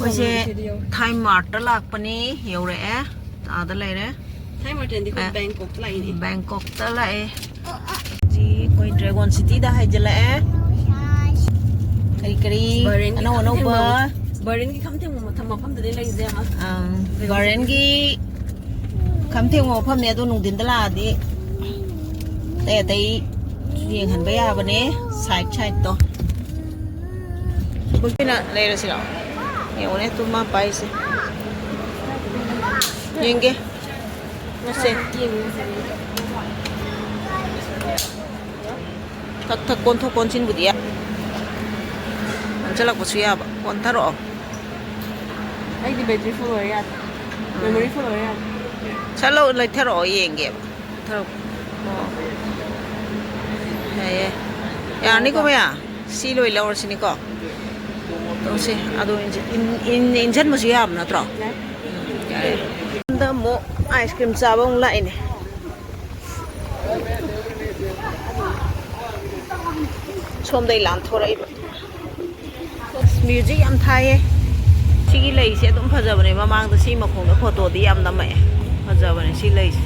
ꯑꯩꯈꯣꯏꯁꯦ ꯊꯥꯏ ꯃꯥꯔꯠꯇ ꯂꯥꯛꯄꯅꯤ ꯌꯧꯔꯛꯑꯦ ꯑꯥꯗ ꯂꯩꯔꯦ ꯊꯥꯏ ꯃꯥꯔꯠꯇꯗꯤ ꯑꯩꯈꯣꯏ ꯕꯦꯡꯀꯣꯛꯇ ꯂꯥꯛꯏꯅꯤ ꯕꯦꯡꯀꯣꯛꯇ ꯂꯥꯛꯑꯦ ꯁꯤ ꯑꯩꯈꯣꯏ ꯗ꯭ꯔꯦꯒꯣꯟ ꯁꯤꯇꯤꯗ ꯍꯥꯏꯖꯤꯜꯂꯛꯑꯦ ꯀꯔꯤ ꯑꯅꯧ ꯑꯅꯧꯕ ꯕꯍꯔꯦꯟꯒꯤ ꯈꯝ ꯊꯦꯡꯕ ꯃꯐꯝꯗꯗꯤ ꯂꯩꯁꯦ ꯑꯃ ꯕꯍꯔꯦꯟꯒꯤ ꯈꯝ ꯊꯦꯡꯕ ꯃꯐꯝꯅꯦ ꯑꯗꯣ ꯅꯨꯡꯊꯤꯟꯗ ꯂꯥꯛꯑꯗꯤ ꯑꯇꯩ ꯑꯇꯩ ꯌꯦꯡꯍꯟꯕ ꯌꯥꯕꯅꯦ ꯁꯥꯏꯠ ꯁꯥꯏꯠꯇꯣ ꯑꯩꯈꯣꯏꯅ ꯂꯩꯔꯁꯤꯔꯣ ꯌꯦꯡꯉꯨꯅꯦ ꯇꯨꯝꯃ ꯄꯥꯏꯁꯦ ꯌꯦꯡꯒꯦ ꯁꯦ ꯊꯛ ꯊꯛ ꯀꯣꯟꯊꯣꯛ ꯀꯣꯟꯁꯤꯟꯕꯨꯗꯤ ꯌꯥꯏ ꯆꯠꯂꯛꯄꯁꯨ ꯌꯥꯕ ꯀꯣꯟꯊꯔꯛꯑꯣ ꯑꯩꯗꯤ ꯕꯦꯇ꯭ꯔꯤ ꯐꯨꯜ ꯑꯣꯏꯔ ꯌꯥꯗꯦ ꯃꯦꯃꯣꯔꯤ ꯐꯨꯜ ꯑꯣꯏꯔ ꯌꯥꯗꯦ ꯆꯠꯂꯣ ꯂꯩꯊꯔꯛꯑꯣ ꯌꯦꯡꯒꯦꯕ ꯊꯔꯛꯑꯣ ꯑꯣ ꯌꯥꯏꯌꯦ ꯌꯥꯔꯅꯤꯀꯣ ꯃꯌꯥ ꯁꯤ ꯂꯣꯏ ꯂꯧꯔꯁꯤꯅꯤꯀꯣ ꯇꯧꯁꯦ ꯑꯗꯣ ꯏꯟꯁꯤꯟꯕꯁꯨ ꯌꯥꯕ ꯅꯠꯇ꯭ꯔꯣ ꯌꯥꯔꯦ ꯁꯣꯝꯗ ꯑꯃꯨꯛ ꯑꯥꯏꯁ ꯀ꯭ꯔꯤꯝ ꯆꯥꯕ ꯑꯃꯨꯛ ꯂꯥꯛꯏꯅꯦ ꯁꯣꯝꯗꯩ ꯂꯥꯟꯊꯣꯔꯛꯏꯕ ꯃ꯭ꯌꯨꯖꯤꯛ ꯌꯥꯝ ꯊꯥꯏꯌꯦ ꯁꯤꯒꯤ ꯂꯩꯁꯦ ꯑꯗꯨꯝ ꯐꯖꯕꯅꯦ ꯃꯃꯥꯡꯗ ꯁꯤ ꯃꯈꯣꯡꯗ ꯐꯣꯇꯣꯗꯤ ꯌꯥꯝ ꯅꯝꯃꯛꯑꯦ ꯐꯖꯕꯅꯦ ꯁꯤ ꯂꯩꯁꯦ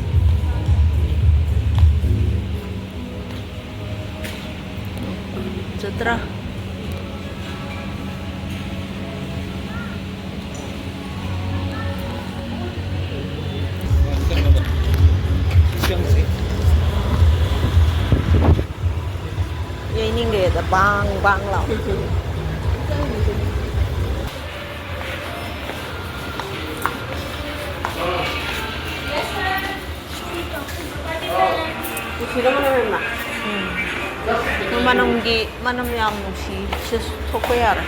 ꯆꯠꯇ꯭ꯔꯥ ꯌꯩꯅꯤꯡꯈ꯭ꯔꯦꯗ ꯕꯥꯡ ꯕꯥꯡ ꯂꯥꯎ manam yam nusi sis thokko yara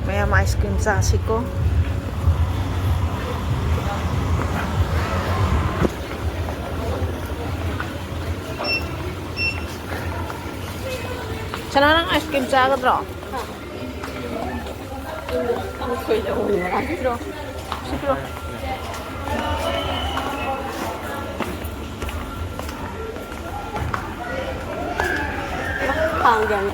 mayam ice cream sa siko Sanang ice cream sa gadro Sipro. Panggang.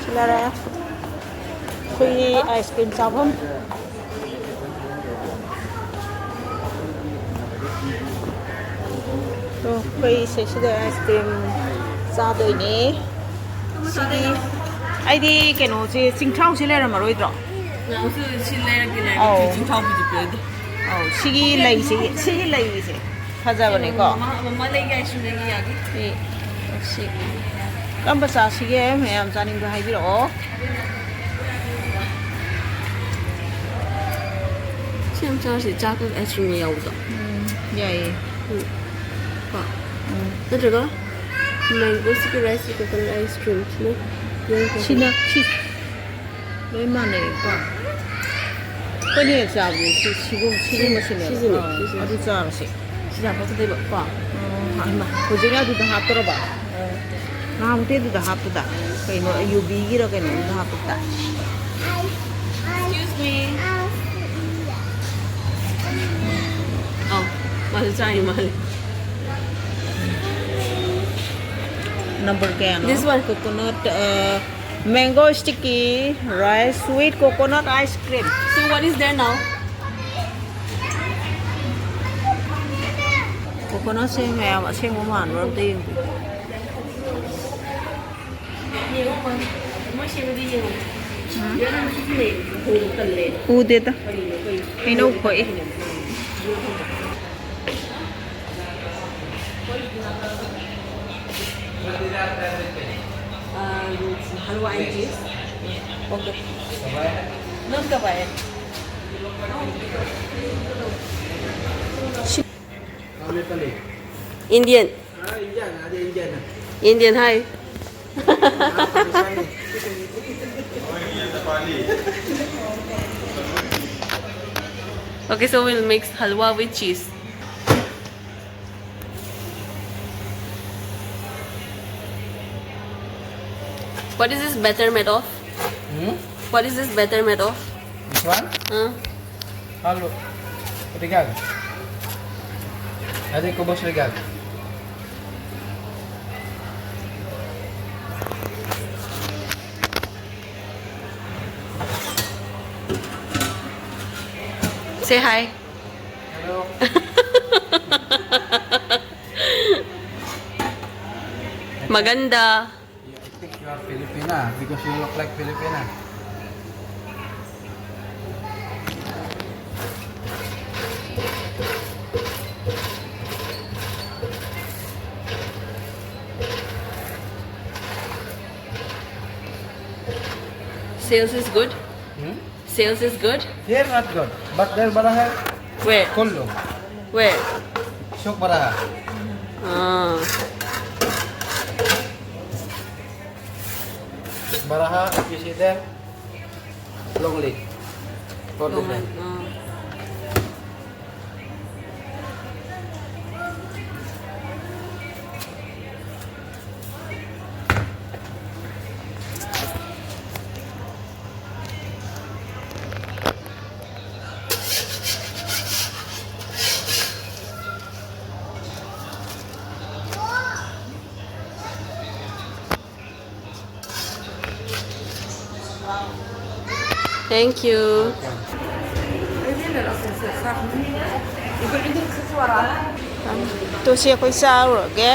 Sila free ice cream sabon. Free session ice cream sabon ni. Sini, ai di keno si singchao si lera maroi dro. Now so si lera ki lera singchao bu ji pe. Oh, sigi lai si. Faza bane ko. Mama lai ga isu lai ya gi. Si. Kamba sa sige mayam janing ba hai bi ro. Sim cha si cha ge ice cream ya wu de. Yai. 那这个 mango sticky rice coconut ice cream呢？ Sina si. Mai ma ne ko. Ko ni ja bu si si ma si ne. Adu ja si. Si ja ba de ba pa. Ma ko jira du da hap ba. Na mu te du da hap da. Kai no UV gi ro kai no da hap da. Excuse me. Oh, ma se cha ma le. Number kaya no? This one coconut mango sticky rice sweet coconut ice cream. So what is there now? Coconut se mayam se mo man ro de. U de ta. Ai no khoi. Halwa and cheese. Okay. Not kabayan. Indian. Indian, hi. Okay, so we'll mix halwa with cheese. What is this better made of? What is this better made of? This one? Halo. Regag. Ada kubos regag. Say hi. Hello. Maganda. I think you are Filipina because you look like Filipina. Sales is good. Sales is good. Here not good, but there baraha Where? kullu. Where? Shok baraha. Ah. Baraha, if you see there, long leg. For the man. Thank you. 또 시 ꯑꯩꯈꯣꯏ ꯆꯥꯔꯨꯔꯒꯦ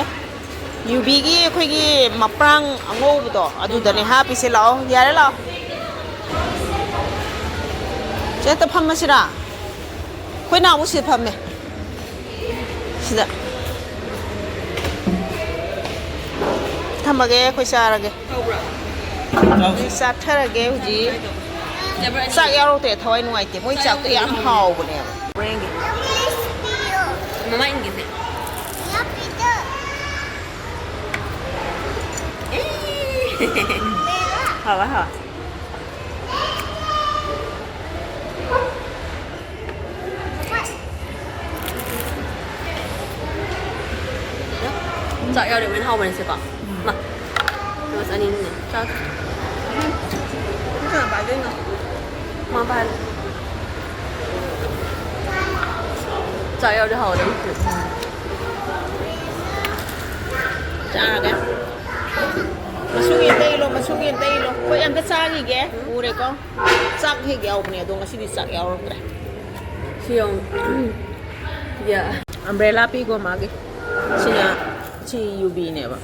ꯌꯨꯕꯤꯒꯤ ꯑꯩꯈꯣꯏꯒꯤ ꯃꯄ꯭ꯔꯥꯡ ꯑꯉꯧꯕꯗꯣ ꯑꯗꯨꯗꯅꯦ ꯍꯥꯞꯄꯤꯁꯦ ꯂꯥꯛꯑꯣ ꯌꯥꯔꯦ ꯂꯥꯛꯑꯣ ꯆꯦꯠꯇ ꯐꯝꯃꯁꯤꯔꯥ ꯑꯩꯈꯣꯏ ꯅꯍꯥꯟꯃꯨꯛ ꯁꯤꯗ ꯐꯝꯃꯦ ꯁꯤꯗ ꯊꯝꯃꯒꯦ ꯑꯩꯈꯣꯏ ꯆꯥꯔꯒꯦ ꯍꯧꯖꯤꯛ ꯆꯥꯊꯔꯒꯦ ꯍꯧꯖꯤꯛ ꯆꯥꯛ ꯌꯥꯎꯔꯛꯇꯦ ꯊꯋꯥꯏ ꯅꯨꯡꯉꯥꯏꯇꯦ ꯃꯣꯏ ꯆꯥꯛꯇꯣ ꯌꯥꯝ ꯍꯥꯎꯕꯅꯦꯕ ꯕ꯭ꯔꯦꯟꯒꯤ Mama inggit. Hawa hawa Chọn eo để bên hông này sẽ có. Mà. Rồi sẽ nhìn này. Chọn. Cái bài đấy nào Mà bạn. Chọn eo để hầu đấy. ꯆꯥꯔꯒꯦ ꯃꯁꯨꯡ ꯌꯦꯟꯇꯩꯂꯣ ꯃꯁꯨꯡ ꯌꯦꯟꯇꯩꯂꯣ ꯑꯩꯈꯣꯏ ꯑꯝꯇ ꯆꯥꯈꯤꯒꯦ ꯎꯔꯦꯀꯣ ꯆꯥꯛ ꯍꯦꯛ ꯌꯥꯎꯕꯅꯦ ꯑꯗꯣ ꯉꯁꯤꯗꯤ ꯆꯥꯛ ꯌꯥꯎꯔꯛꯇ꯭ꯔꯦ Siyung. Yeah. ꯑꯝꯕ꯭ꯔꯦꯂꯥ ꯄꯤꯀꯣ ꯃꯥꯒꯤ ꯁꯤꯅ ꯁꯤ ꯌꯨꯕꯤꯅꯦꯕ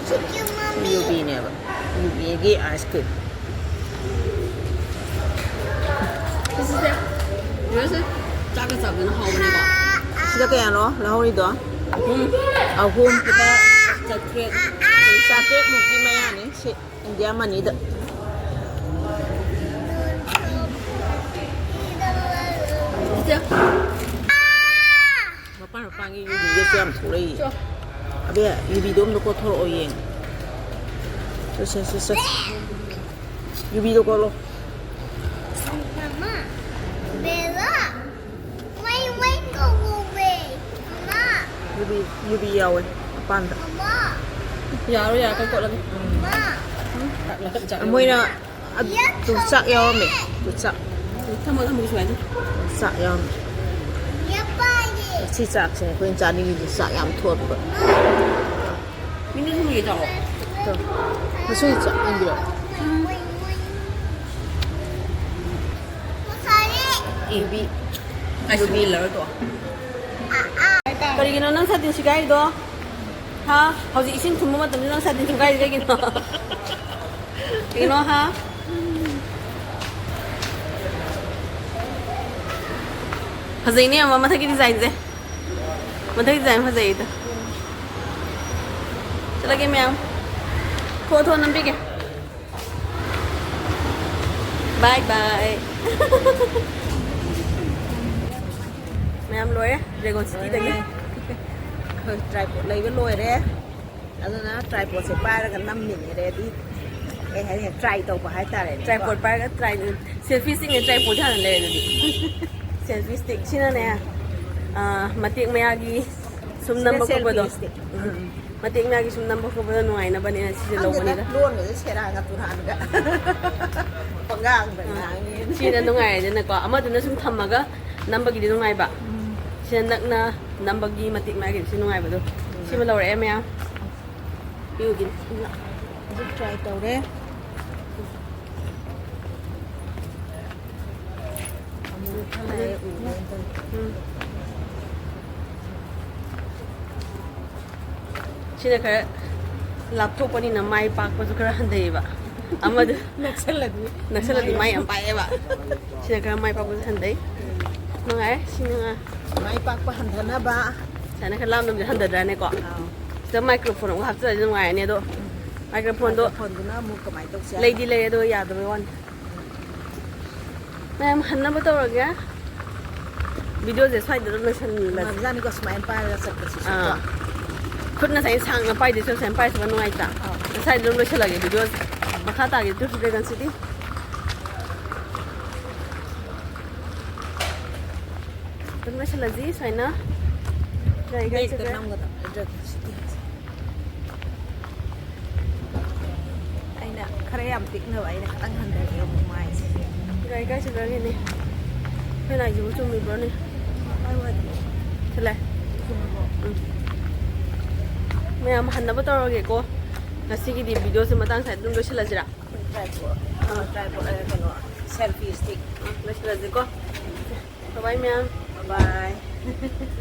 ꯁꯤ ꯌꯨꯕꯤꯅꯦꯕ ꯌꯨꯕꯤꯒꯤ ice cream This is it. Yours is? Chọn cái sập bên hông này có. ꯁꯤꯗ ꯀꯌꯥꯅꯣ ꯂꯧꯍꯧꯔꯤꯗꯣ ꯑꯍꯨꯝ Chặt ꯆꯥꯇ꯭ꯔꯦꯠꯃꯨꯛꯀꯤ ꯃꯌꯥꯅꯤ ꯁꯤ ꯏꯟꯗꯤꯌꯥ ꯃꯅꯤꯗ ꯃꯄꯥꯟ ꯃꯄꯥꯟꯒꯤ ꯌꯨꯕꯤꯒꯁꯨ ꯌꯥꯝ ꯊꯣꯛꯂꯛꯏ ꯑꯕꯦ ꯌꯨꯕꯤꯗꯣ ꯑꯝꯇ ꯀꯣꯠꯊꯣꯔꯛꯑꯣ ꯌꯦꯡ ꯁꯦ ꯌꯨꯕꯤꯗꯣ ꯀꯣꯠꯂꯣ Mama, Bella, why go away? Mama, 유비 야we 빤다 Mama, Dạ rồi, dạ con cột lên. Mama. Là tất chọn. moina tu sak yawme tu sak Thăm mời xuống đi. sak yawme Yapay. si sak se ko jani ni sak yam thot ba Mình đi không gì đâu. to masui sak ingro yubi Ai đi lỡ rồi. Kali gino nang sa tin si guy do. Ha? How's it ising tumama tamni nang sa tin si guy gino. Gino ha? Hazay niya mama thagi design ze. Mathagi design hazay ito. Chala ke ma'am. Photo nambi ke. Bye bye. Ma'am lôi á, Dragon City đây. tripod lấy với lôi đấy aduna tripod se para kan nam min re di e hai ne try to ba hai ta re Tripod pa ka try selfie stick ni tripod han le di. Selfie stick china ne matik mayagi sumnam ba ko do. matik na gi sum number ko ba nuai na bani na si lo bani da luôn rồi sẽ ra gặp tụi hắn cả còn ngang vậy là si na nuai de na ko ama du na sum thamaga number gi di nuai ba si nak na number gi matik na gi si nuai ba do si ma lo em ya yu gi giúp try tàu đấy Sini kaya laptop ni na mai pak pa sukara handai ba. Amad naksala di mai ampai ba. Sini kaya mai pak pa handai. Mangai sini nga máy bạc qua hành thần ba sana kaya lam nam handai dane ko. Sa microphone ko hapsa di ngai ne do. Microphone do phần của nó mua cái máy tóc xe lady lay do ya do wan. Nam hanna ba to ra video je sai do na san la. mà ra đi có smile pa ra sắp cái gì Kut na sa isang na pai dito sa pai sa nuai ta. Sa drum lo siya lagi video makata gi tu sa Gan City. Drum na siya lagi sa na. Gai gai cái sa. năm người ta anh nè khai em tiếc nữa vậy nè tăng hành đời nhiều một mai Gai gai sa gani ni. Cái này ju chung mi bro ni. Sila. Maya mahanna ba tawag ko. Ngasi gi di video sa matang sa drum lo siya lagi ra. try for cái nó selfie stick Lo siya lagi ko. Bye bye ma'am. bye